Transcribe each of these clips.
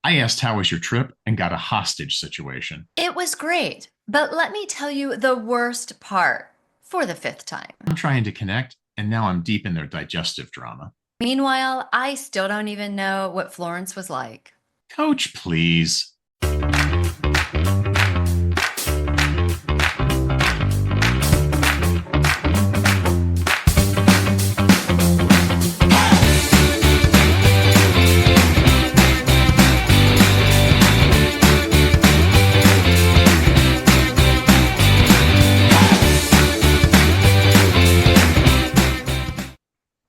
I asked, how was your trip? And got a hostage situation. It was great, but let me tell you the worst part for the fifth time. I'm trying to connect, and now I'm deep in their digestive drama. Meanwhile, I still don't even know what Florence was like. Coach, please.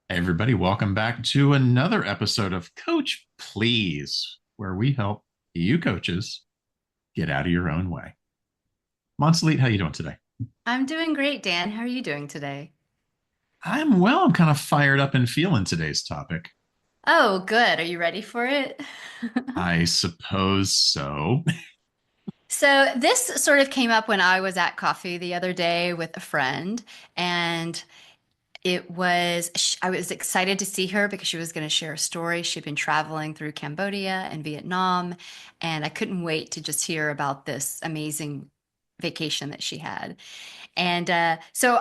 Hey everybody, welcome back to another episode of Coach Please, where we help you coaches get out of your own way. Monsalit, how you doing today? I'm doing great, Dan. How are you doing today? I'm well. I'm kind of fired up and feeling today's topic. Oh, good. Are you ready for it? I suppose so. So, this sort of came up when I was at coffee the other day with a friend, and I was excited to see her because she was going to share a story. She'd been traveling through Cambodia and Vietnam, and I couldn't wait to just hear about this amazing vacation that she had. And so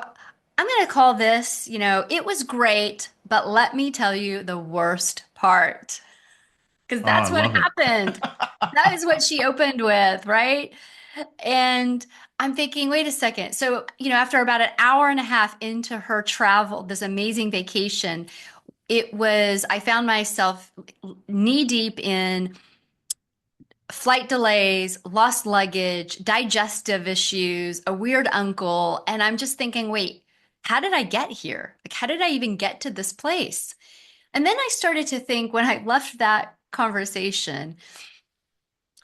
I'm going to call this, it was great, but let me tell you the worst part, because Oh, I that's what love it. happened. That is what she opened with, right? And I'm thinking, wait a second. So, after about an hour and a half into her travel, this amazing vacation, I found myself knee deep in flight delays, lost luggage, digestive issues, a weird uncle. And I'm just thinking, wait, how did I get here? Like, how did I even get to this place? And then I started to think when I left that conversation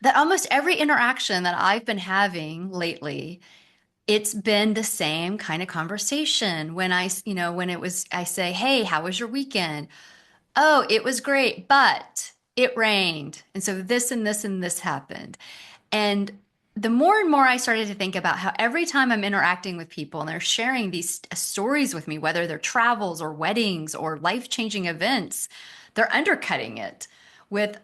that almost every interaction that I've been having lately, it's been the same kind of conversation. I say, hey, how was your weekend? Oh, it was great, but it rained. And so this and this and this happened. And the more and more I started to think about how every time I'm interacting with people and they're sharing these stories with me, whether they're travels or weddings or life-changing events, they're undercutting it with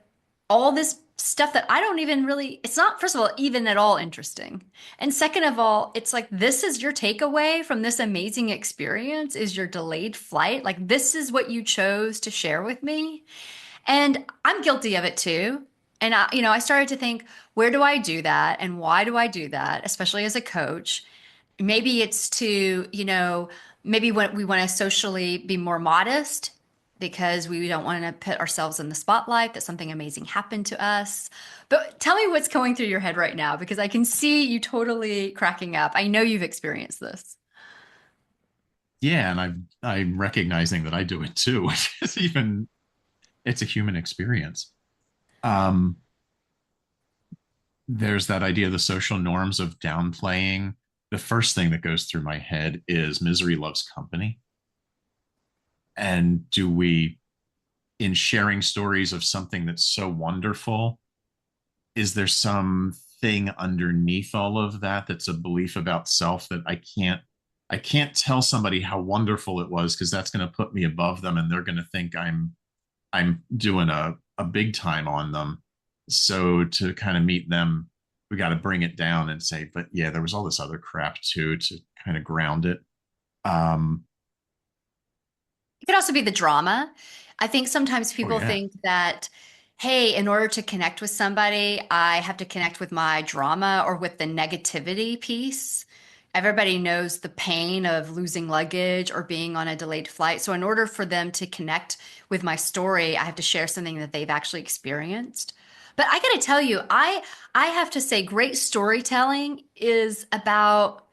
all this stuff that I don't even really, it's not, first of all, even at all interesting. And second of all, it's like, this is your takeaway from this amazing experience is your delayed flight. Like, this is what you chose to share with me. And I'm guilty of it too. And I started to think, where do I do that? And why do I do that? Especially as a coach. Maybe it's to, maybe when we want to socially be more modest because we don't want to put ourselves in the spotlight that something amazing happened to us. But tell me what's going through your head right now because I can see you totally cracking up. I know you've experienced this. Yeah, and I'm recognizing that I do it too, which is even it's a human experience. Um, there's that idea of the social norms of downplaying. The first thing that goes through my head is misery loves company. And do we, in sharing stories of something that's so wonderful, is there something underneath all of that that's a belief about self that I can't tell somebody how wonderful it was because that's going to put me above them and they're going to think I'm doing a big time on them. So to kind of meet them, we got to bring it down and say, but yeah, there was all this other crap too to kind of ground it. Um, It could also be the drama. I think sometimes oh people yeah. think that, hey, in order to connect with somebody, I have to connect with my drama or with the negativity piece. Everybody knows the pain of losing luggage or being on a delayed flight. So, in order for them to connect with my story, I have to share something that they've actually experienced. But I got to tell you, I have to say, great storytelling is about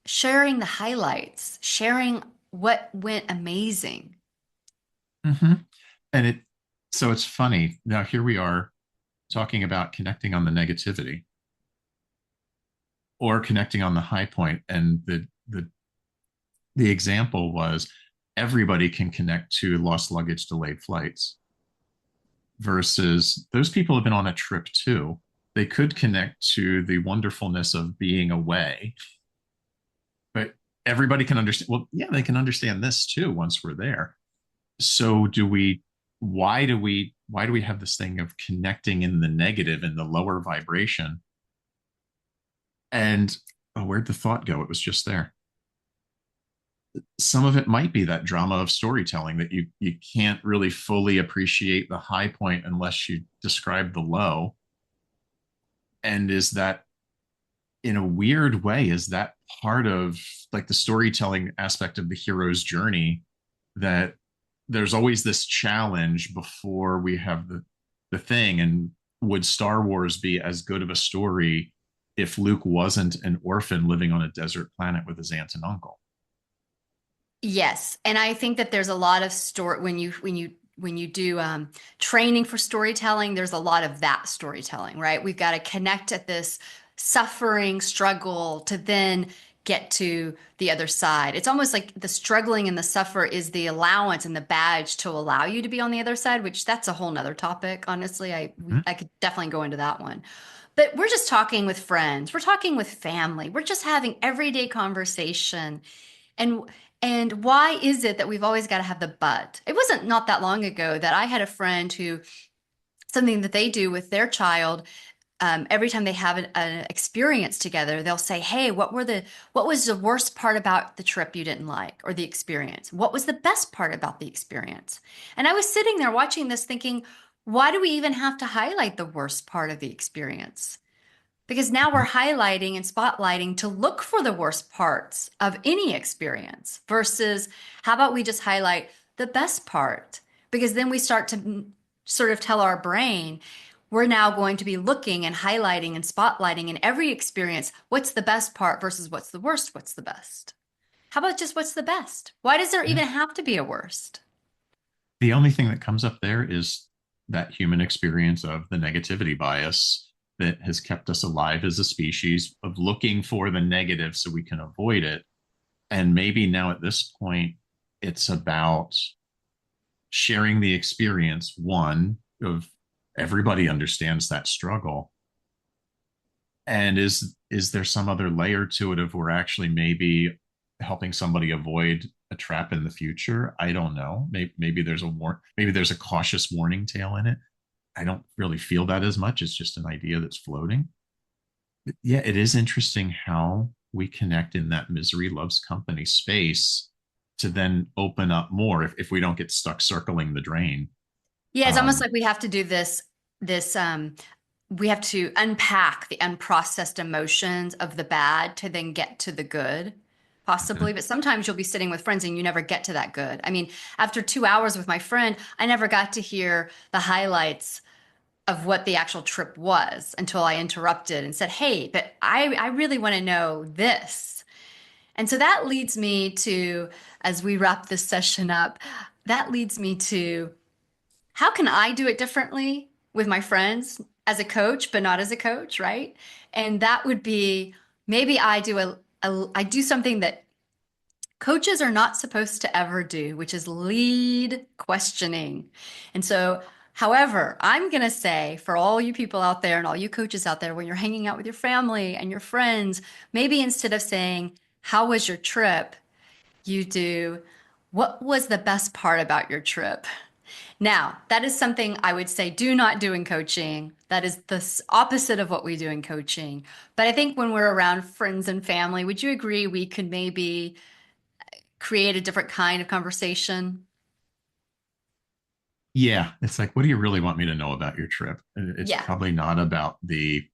sharing the highlights, sharing what went amazing. Mm-hmm. And so it's funny. Now here we are talking about connecting on the negativity or connecting on the high point. And the example was everybody can connect to lost luggage delayed flights versus those people have been on a trip too. They could connect to the wonderfulness of being away, but everybody can understand. Well, yeah, they can understand this too once we're there. So why do we why do we have this thing of connecting in the negative and the lower vibration? And oh, where'd the thought go? It was just there. Some of it might be that drama of storytelling that you can't really fully appreciate the high point unless you describe the low. And is that, in a weird way, is that part of like the storytelling aspect of the hero's journey, that there's always this challenge before we have the thing? And would Star Wars be as good of a story if Luke wasn't an orphan living on a desert planet with his aunt and uncle? Yes, and I think that there's a lot of story when you do training for storytelling. There's a lot of that storytelling, right? We've got to connect at this suffering struggle to then get to the other side. It's almost like the struggling and the suffer is the allowance and the badge to allow you to be on the other side, which that's a whole nother topic. Honestly, Mm-hmm. I could definitely go into that one. But we're just talking with friends. We're talking with family. We're just having everyday conversation. And and why is it that we've always got to have the but? It wasn't not that long ago that I had a friend who something that they do with their child, every time they have an experience together, they'll say, "Hey, what was the worst part about the trip you didn't like, or the experience? What was the best part about the experience?" And I was sitting there watching this, thinking, "Why do we even have to highlight the worst part of the experience?" Because now we're highlighting and spotlighting to look for the worst parts of any experience versus how about we just highlight the best part? Because then we start to sort of tell our brain we're now going to be looking and highlighting and spotlighting in every experience what's the best part versus what's the worst, what's the best. How about just what's the best? Why does there Yeah. even have to be a worst? The only thing that comes up there is that human experience of the negativity bias that has kept us alive as a species, of looking for the negative so we can avoid it. And maybe now at this point, it's about sharing the experience, one, of everybody understands that struggle. And is there some other layer to it, of we're actually maybe helping somebody avoid a trap in the future? I don't know. Maybe there's maybe there's a cautious warning tale in it. I don't really feel that as much. It's just an idea that's floating. But yeah, it is interesting how we connect in that misery loves company space to then open up more if we don't get stuck circling the drain. Yeah, it's almost Um, like we have to do this we have to unpack the unprocessed emotions of the bad to then get to the good, possibly. But sometimes you'll be sitting with friends and you never get to that good. I mean, after 2 hours with my friend, I never got to hear the highlights of what the actual trip was until I interrupted and said, "Hey, but I really want to know this." And so that leads me to, as we wrap this session up, that leads me to how can I do it differently with my friends as a coach, but not as a coach, right? And that would be maybe I do something that coaches are not supposed to ever do, which is lead questioning. And so, however, I'm going to say for all you people out there and all you coaches out there, when you're hanging out with your family and your friends, maybe instead of saying, "How was your trip?" you do, "What was the best part about your trip?" Now, that is something I would say do not do in coaching. That is the opposite of what we do in coaching. But I think when we're around friends and family, would you agree we could maybe create a different kind of conversation? yeah, it's like, what do you really want me to know about your trip? It's Yeah. probably not about the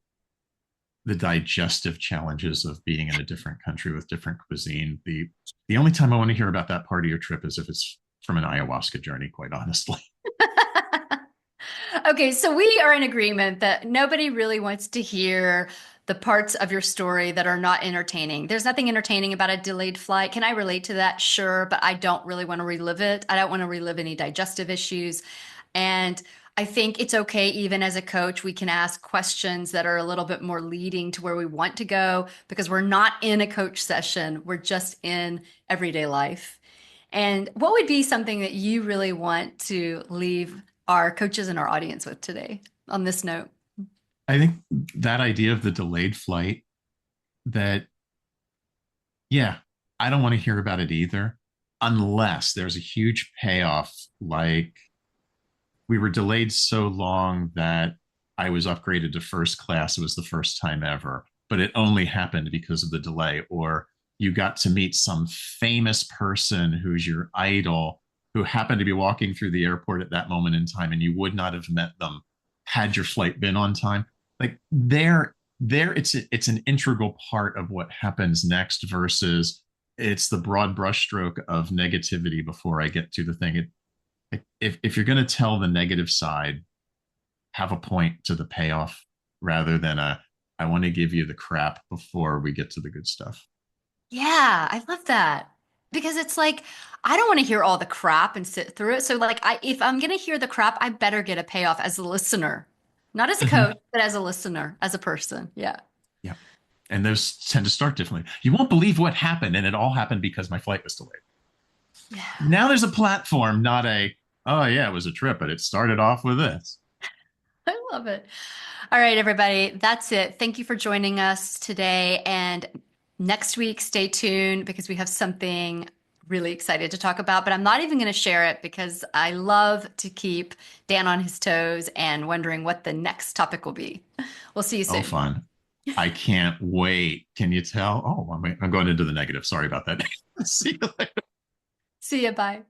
digestive challenges of being in a different country with different cuisine. The only time I want to hear about that part of your trip is if it's from an ayahuasca journey, quite honestly. Okay, so we are in agreement that nobody really wants to hear the parts of your story that are not entertaining. There's nothing entertaining about a delayed flight. Can I relate to that? Sure, but I don't really want to relive it. I don't want to relive any digestive issues. And I think it's okay, even as a coach, we can ask questions that are a little bit more leading to where we want to go because we're not in a coach session. We're just in everyday life. And what would be something that you really want to leave our coaches and our audience with today on this note? I think that idea of the delayed flight, that, yeah, I don't want to hear about it either, unless there's a huge payoff. Like, we were delayed so long that I was upgraded to first class. It was the first time ever, but it only happened because of the delay. Or you got to meet some famous person who's your idol who happened to be walking through the airport at that moment in time, and you would not have met them had your flight been on time. Like it's an integral part of what happens next versus it's the broad brushstroke of negativity before I get to the thing. If you're going to tell the negative side, have a point to the payoff rather than I want to give you the crap before we get to the good stuff. Yeah, I love that. Because it's like I don't want to hear all the crap and sit through it. So like if I'm gonna hear the crap, I better get a payoff as a listener. Not as a Mm-hmm. coach, but as a listener, as a person. Yeah. Yeah. And those tend to start differently. You won't believe what happened. And it all happened because my flight was delayed. Yeah. Now there's a platform, not oh, yeah, it was a trip, but it started off with this. I love it. All right, everybody, that's it. Thank you for joining us today. And next week, stay tuned because we have something really excited to talk about. But I'm not even going to share it because I love to keep Dan on his toes and wondering what the next topic will be. We'll see you Oh, soon. fun. I can't wait. Can you tell? Oh, I'm going into the negative. Sorry about that. See you later. See you. Bye.